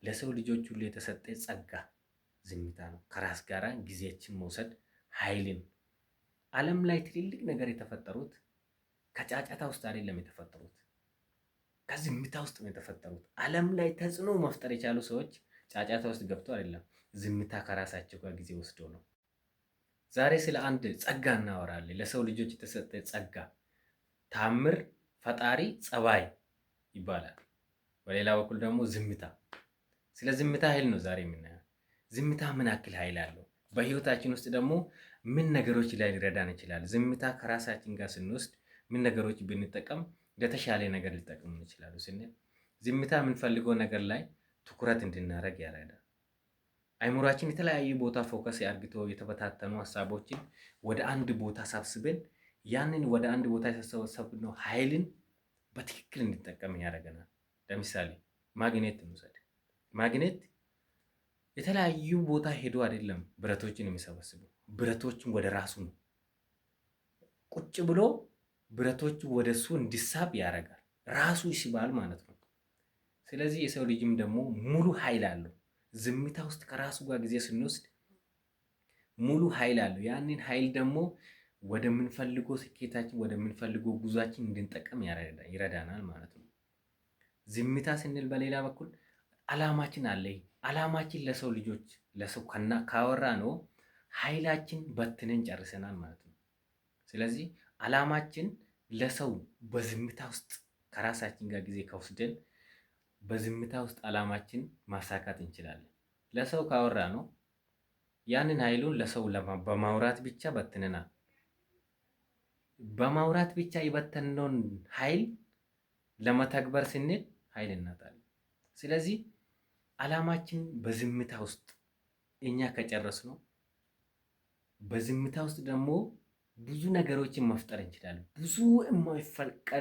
ለሰው ልጆች ሁሉ የተሰጠ ጸጋ ዝምታ ነው። ከራስ ጋር ጊዜያችን መውሰድ ኃይልን ዓለም ላይ ትልልቅ ነገር የተፈጠሩት ከጫጫታ ውስጥ አይደለም የተፈጠሩት፣ ከዝምታ ውስጥ ነው የተፈጠሩት። ዓለም ላይ ተጽዕኖ መፍጠር የቻሉ ሰዎች ጫጫታ ውስጥ ገብቶ አይደለም፣ ዝምታ ከራሳቸው ጋር ጊዜ ወስዶ ነው። ዛሬ ስለ አንድ ጸጋ እናወራለን። ለሰው ልጆች የተሰጠ ጸጋ ታምር ፈጣሪ ጸባይ ይባላል። በሌላ በኩል ደግሞ ዝምታ። ስለ ዝምታ ኃይል ነው ዛሬ የምናየው። ዝምታ ምን ያክል ኃይል አለው? በህይወታችን ውስጥ ደግሞ ምን ነገሮች ላይ ሊረዳን ይችላል? ዝምታ ከራሳችን ጋር ስንወስድ ምን ነገሮች ብንጠቀም ለተሻለ ነገር ሊጠቅሙ ይችላሉ ስንል ዝምታ የምንፈልገው ነገር ላይ ትኩረት እንድናደርግ ያደርጋል። አይምሯችን የተለያዩ ቦታ ፎከስ አድርግቶ የተበታተኑ ሀሳቦችን ወደ አንድ ቦታ ሰብስበን ያንን ወደ አንድ ቦታ የሰበሰብነው ኃይልን በትክክል እንዲጠቀም ያደርገናል። ለምሳሌ ማግኔት እንውሰድ። ማግኔት የተለያዩ ቦታ ሄዶ አይደለም ብረቶችን የሚሰበስበው፣ ብረቶችን ወደ ራሱ ነው ቁጭ ብሎ ብረቶቹ ወደ እሱ እንዲሳብ ያደርጋል። ራሱ ይስባል ማለት ነው። ስለዚህ የሰው ልጅም ደግሞ ሙሉ ኃይል አለው። ዝምታ ውስጥ ከራሱ ጋር ጊዜ ስንወስድ ሙሉ ኃይል አለው። ያንን ኃይል ደግሞ ወደምንፈልገው ስኬታችን ወደምንፈልገው ጉዟችን እንድንጠቀም ይረዳናል ማለት ነው። ዝምታ ስንል በሌላ በኩል አላማችን አለ። አላማችን ለሰው ልጆች ለሰው ካወራ ነው ኃይላችን በትነን ጨርሰናል ማለት ነው። ስለዚህ አላማችን ለሰው በዝምታ ውስጥ ከራሳችን ጋር ጊዜ ከወስደን በዝምታ ውስጥ አላማችን ማሳካት እንችላለን። ለሰው ካወራ ነው ያንን ኃይሉን ለሰው በማውራት ብቻ በትነናል። በማውራት ብቻ የበተነውን ኃይል ለመተግበር ስንል ኃይል እናጣለን። ስለዚህ አላማችን በዝምታ ውስጥ እኛ ከጨረስ ነው በዝምታ ውስጥ ደግሞ ብዙ ነገሮችን መፍጠር እንችላለን። ብዙ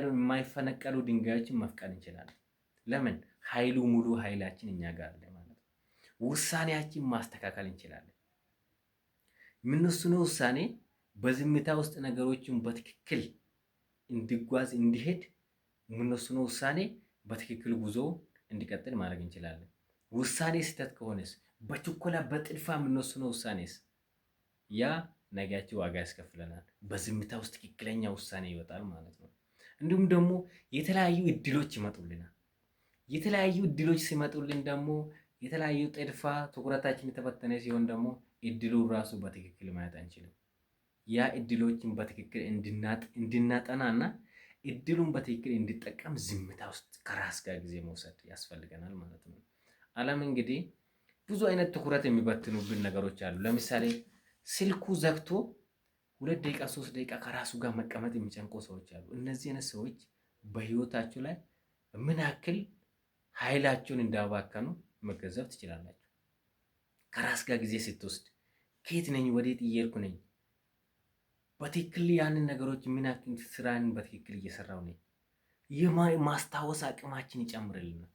የማይፈነቀሉ ድንጋዮችን መፍጠር እንችላለን። ለምን? ኃይሉ ሙሉ ኃይላችን እኛ ጋር አለ ማለት ነው። ውሳኔያችን ማስተካከል እንችላለን። የምንወስነው ውሳኔ በዝምታ ውስጥ ነገሮችን በትክክል እንዲጓዝ እንዲሄድ የምንወስነው ውሳኔ በትክክል ጉዞ እንዲቀጥል ማድረግ እንችላለን። ውሳኔ ስህተት ከሆነስ በችኮላ በጥድፋ የምንወስነው ውሳኔስ ያ ነገያችን ዋጋ ያስከፍለናል። በዝምታ ውስጥ ትክክለኛ ውሳኔ ይወጣል ማለት ነው። እንዲሁም ደግሞ የተለያዩ እድሎች ይመጡልናል። የተለያዩ እድሎች ሲመጡልን ደግሞ የተለያዩ ጥድፋ ትኩረታችን የተበተነ ሲሆን ደግሞ እድሉ ራሱ በትክክል ማየት አንችልም። ያ እድሎችን በትክክል እንድናጠናና እድሉን በትክክል እንዲጠቀም ዝምታ ውስጥ ከራስ ጋር ጊዜ መውሰድ ያስፈልገናል ማለት ነው። ዓለም እንግዲህ ብዙ አይነት ትኩረት የሚበትኑብን ነገሮች አሉ። ለምሳሌ ስልኩ ዘግቶ 2 ደቂቃ 3 ደቂቃ ከራሱ ጋር መቀመጥ የሚጨንቁ ሰዎች አሉ። እነዚህ አይነት ሰዎች በህይወታቸው ላይ ምን ያክል ኃይላቸውን እንዳባከኑ መገንዘብ ትችላላችሁ። ከራስ ጋር ጊዜ ስትወስድ ከየት ነኝ ወዴት እየሄድኩ ነኝ፣ በትክክል ያንን ነገሮች ምን ያክል ስራን በትክክል እየሰራው ነኝ፣ የማስታወስ አቅማችን ይጨምርልናል።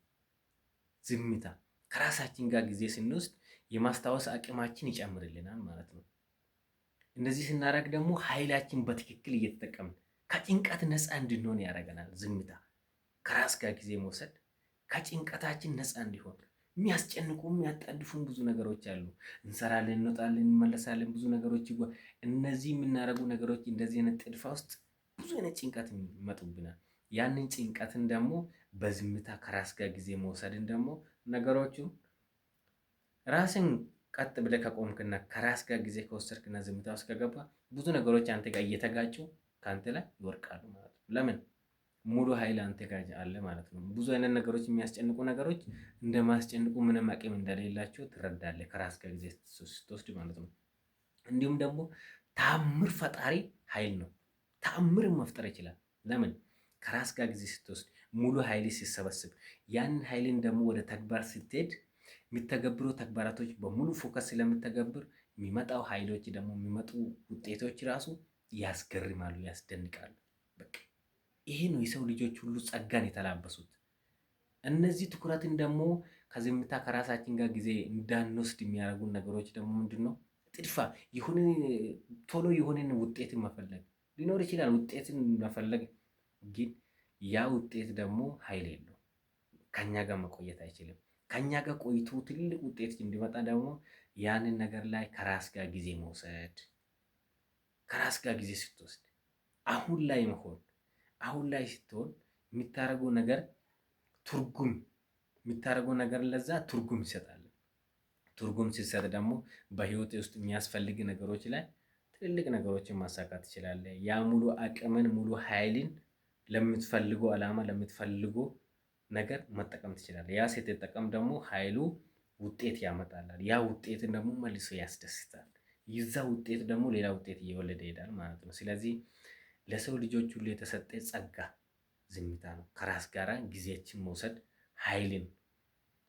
ዝምታ ከራሳችን ጋር ጊዜ ስንወስድ የማስታወስ አቅማችን ይጨምርልናል ማለት ነው። እንደዚህ ስናደርግ ደግሞ ኃይላችን በትክክል እየተጠቀምን ከጭንቀት ነፃ እንድንሆን ያደርገናል። ዝምታ ከራስ ጋር ጊዜ መውሰድ ከጭንቀታችን ነፃ እንዲሆን የሚያስጨንቁ የሚያጣድፉን ብዙ ነገሮች አሉ። እንሰራለን፣ እንወጣለን፣ እንመለሳለን፣ ብዙ ነገሮች እነዚህ የምናደርጉ ነገሮች እንደዚህ አይነት ጥድፋ ውስጥ ብዙ አይነት ጭንቀት ይመጡብናል። ያንን ጭንቀትን ደግሞ በዝምታ ከራስ ጋር ጊዜ መውሰድን ደግሞ ነገሮቹ ራስን ቀጥ ብለህ ከቆምክና ከራስ ጋር ጊዜ ከወሰድክና ዝምታ ውስጥ ከገባ ብዙ ነገሮች አንተ ጋር እየተጋጩ ከአንተ ላይ ይወርቃሉ ማለት ነው። ለምን? ሙሉ ኃይል አንተ ጋር አለ ማለት ነው። ብዙ አይነት ነገሮች የሚያስጨንቁ ነገሮች እንደማያስጨንቁ ምንም አቅም እንደሌላቸው ትረዳለህ ከራስ ጋር ጊዜ ስትወስድ ማለት ነው። እንዲሁም ደግሞ ተአምር ፈጣሪ ኃይል ነው። ተአምርን መፍጠር ይችላል። ለምን? ከራስ ጋር ጊዜ ስትወስድ ሙሉ ኃይል ሲሰበስብ ያንን ኃይልን ደግሞ ወደ ተግባር ስትሄድ የሚተገብሩ ተግባራቶች በሙሉ ፎከስ ስለምተገብር የሚመጣው ኃይሎች ደግሞ የሚመጡ ውጤቶች ራሱ ያስገርማሉ፣ ያስደንቃሉ። በቃ ይሄ ነው የሰው ልጆች ሁሉ ጸጋን የተላበሱት። እነዚህ ትኩረትን ደግሞ ከዝምታ ከራሳችን ጋር ጊዜ እንዳንወስድ የሚያደርጉን ነገሮች ደግሞ ምንድን ነው? ጥድፋ ቶሎ የሆነን ውጤትን መፈለግ ሊኖር ይችላል። ውጤትን መፈለግ ግን ያ ውጤት ደግሞ ኃይል የለው፣ ከኛ ጋር መቆየት አይችልም። ከኛ ጋር ቆይቶ ትልቅ ውጤት እንዲመጣ ደግሞ ያንን ነገር ላይ ከራስ ጋር ጊዜ መውሰድ፣ ከራስ ጋር ጊዜ ስትወስድ አሁን ላይ መሆን፣ አሁን ላይ ስትሆን የሚታረገው ነገር ትርጉም የሚታረገው ነገር ለዛ ትርጉም ይሰጣል። ትርጉም ሲሰጥ ደግሞ በህይወት ውስጥ የሚያስፈልግ ነገሮች ላይ ትልልቅ ነገሮችን ማሳካት ትችላለህ። ያ ሙሉ አቅምን ሙሉ ኃይልን ለምትፈልገው ዓላማ ለምትፈልገው ነገር መጠቀም ትችላለህ። ያ ስትጠቀም ደግሞ ኃይሉ ውጤት ያመጣላል። ያ ውጤትን ደግሞ መልሶ ያስደስታል። ይዛ ውጤት ደግሞ ሌላ ውጤት እየወለደ ይሄዳል ማለት ነው። ስለዚህ ለሰው ልጆች ሁሉ የተሰጠ ጸጋ ዝምታ ነው። ከራስ ጋራ ጊዜያችን መውሰድ ኃይልን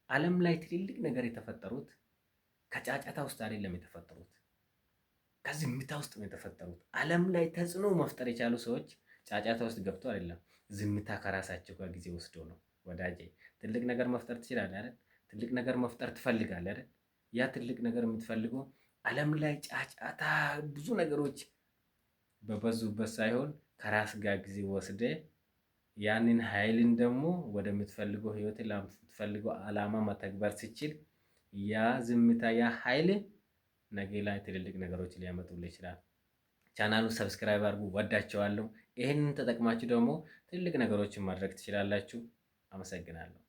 ዓለም ላይ ትልልቅ ነገር የተፈጠሩት ከጫጫታ ውስጥ አይደለም የተፈጠሩት፣ ከዝምታ ውስጥ ነው የተፈጠሩት። ዓለም ላይ ተጽዕኖ መፍጠር የቻሉ ሰዎች ጫጫታ ውስጥ ገብቶ አይደለም፣ ዝምታ ከራሳቸው ጋር ጊዜ ወስዶ ነው። ወዳጄ ትልቅ ነገር መፍጠር ትችላለህ አይደል? ትልቅ ነገር መፍጠር ትፈልጋለህ አይደል? ያ ትልቅ ነገር የምትፈልገው ዓለም ላይ ጫጫታ ብዙ ነገሮች በበዙበት ሳይሆን ከራስ ጋር ጊዜ ወስደ ያንን ኃይልን ደግሞ ወደምትፈልገው ህይወት ለምትፈልገው ዓላማ መተግበር ሲችል ያ ዝምታ ያ ኃይል ነገ ላይ ትልልቅ ነገሮች ሊያመጡልህ ይችላል። ቻናሉ ሰብስክራይብ አድርጉ። ወዳቸዋለሁ። ይህንን ተጠቅማችሁ ደግሞ ትልቅ ነገሮችን ማድረግ ትችላላችሁ። አመሰግናለሁ።